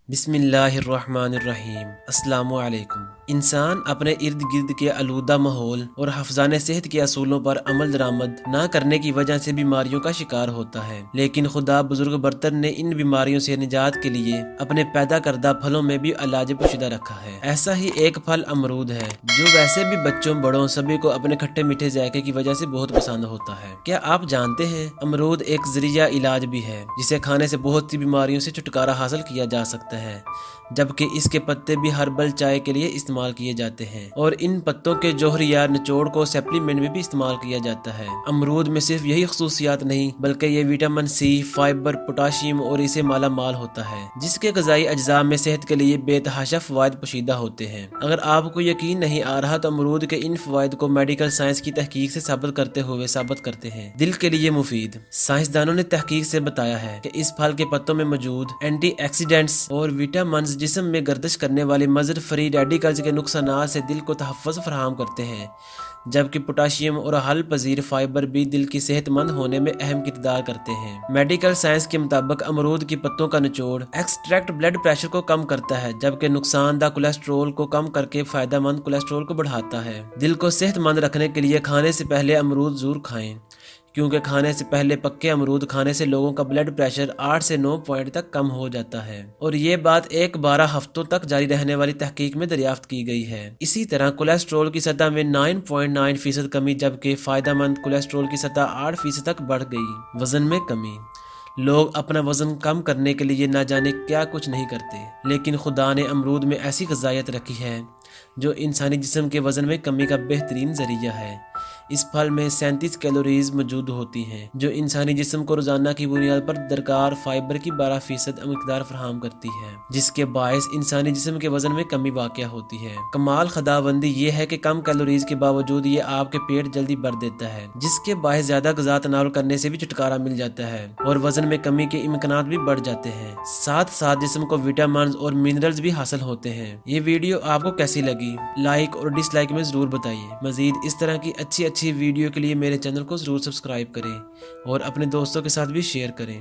بسم اللہ الرحمن الرحیم۔ السلام علیکم۔ انسان اپنے ارد گرد کے آلودہ ماحول اور حفظان صحت کے اصولوں پر عمل درآمد نہ کرنے کی وجہ سے بیماریوں کا شکار ہوتا ہے، لیکن خدا بزرگ برتر نے ان بیماریوں سے نجات کے لیے اپنے پیدا کردہ پھلوں میں بھی علاج پوشیدہ رکھا ہے۔ ایسا ہی ایک پھل امرود ہے، جو ویسے بھی بچوں بڑوں سبھی کو اپنے کھٹے میٹھے ذائقے کی وجہ سے بہت پسند ہوتا ہے۔ کیا آپ جانتے ہیں امرود ایک ذریعہ علاج بھی ہے، جسے کھانے سے بہت سی بیماریوں سے چھٹکارا حاصل کیا جا سکتا ہے، جبکہ اس کے پتے بھی ہربل چائے کے لیے استعمال کیے جاتے ہیں، اور ان پتوں کے جوہر یا نچوڑ کو سپلیمنٹ میں بھی استعمال کیا جاتا ہے۔ امرود میں صرف یہی خصوصیات نہیں، بلکہ یہ وٹامن سی، فائبر، پوٹاشیم اور اسے مالا مال ہوتا ہے، جس کے غذائی اجزاء میں صحت کے لیے بے تحاشا فوائد پوشیدہ ہوتے ہیں۔ اگر آپ کو یقین نہیں آ رہا تو امرود کے ان فوائد کو میڈیکل سائنس کی تحقیق سے ثابت کرتے ہیں۔ دل کے لیے مفید۔ سائنسدانوں نے تحقیق سے بتایا ہے کہ اس پھل کے پتوں میں موجود اینٹی آکسیڈنٹس اور وٹامنز جسم میں گردش کرنے والے مضر فری ریڈیکلز کے نقصانات سے دل کو تحفظ فراہم کرتے ہیں، جبکہ پوٹاشیم اور حل پذیر فائبر بھی دل کی صحت مند ہونے میں اہم کردار کرتے ہیں۔ میڈیکل سائنس کے مطابق امرود کی پتوں کا نچوڑ ایکسٹریکٹ بلڈ پریشر کو کم کرتا ہے، جبکہ نقصان دہ کولیسٹرول کو کم کر کے فائدہ مند کولیسٹرول کو بڑھاتا ہے۔ دل کو صحت مند رکھنے کے لیے کھانے سے پہلے امرود ضرور کھائیں، کیونکہ کھانے سے پہلے پکے امرود کھانے سے لوگوں کا بلڈ پریشر 8 سے 9 پوائنٹ تک کم ہو جاتا ہے، اور یہ بات 12 ہفتوں تک جاری رہنے والی تحقیق میں دریافت کی گئی ہے۔ اسی طرح کولیسٹرول کی سطح میں 9.9% کمی، جبکہ فائدہ مند کولیسٹرول کی سطح 8% تک بڑھ گئی۔ وزن میں کمی۔ لوگ اپنا وزن کم کرنے کے لیے نہ جانے کیا کچھ نہیں کرتے، لیکن خدا نے امرود میں ایسی غذائیت رکھی ہے جو انسانی جسم کے وزن میں کمی کا بہترین ذریعہ ہے۔ اس پھل میں 37 کیلوریز موجود ہوتی ہیں، جو انسانی جسم کو روزانہ کی بنیاد پر درکار فائبر کی 12% مقدار فراہم کرتی ہے، جس کے باعث انسانی جسم کے وزن میں کمی واقع ہوتی ہے۔ کمال خداوندی یہ ہے کہ کم کیلوریز کے باوجود یہ آپ کے پیٹ جلدی بھر دیتا ہے، جس کے باعث زیادہ غذا تناول کرنے سے بھی چھٹکارا مل جاتا ہے اور وزن میں کمی کے امکانات بھی بڑھ جاتے ہیں۔ ساتھ ساتھ جسم کو وٹامنز اور منرلز بھی حاصل ہوتے ہیں۔ یہ ویڈیو آپ کو کیسی لگی؟ لائک اور ڈس لائک میں ضرور بتائیے۔ مزید اس طرح کی اچھی ویڈیو کے لیے میرے چینل کو ضرور سبسکرائب کریں اور اپنے دوستوں کے ساتھ بھی شیئر کریں۔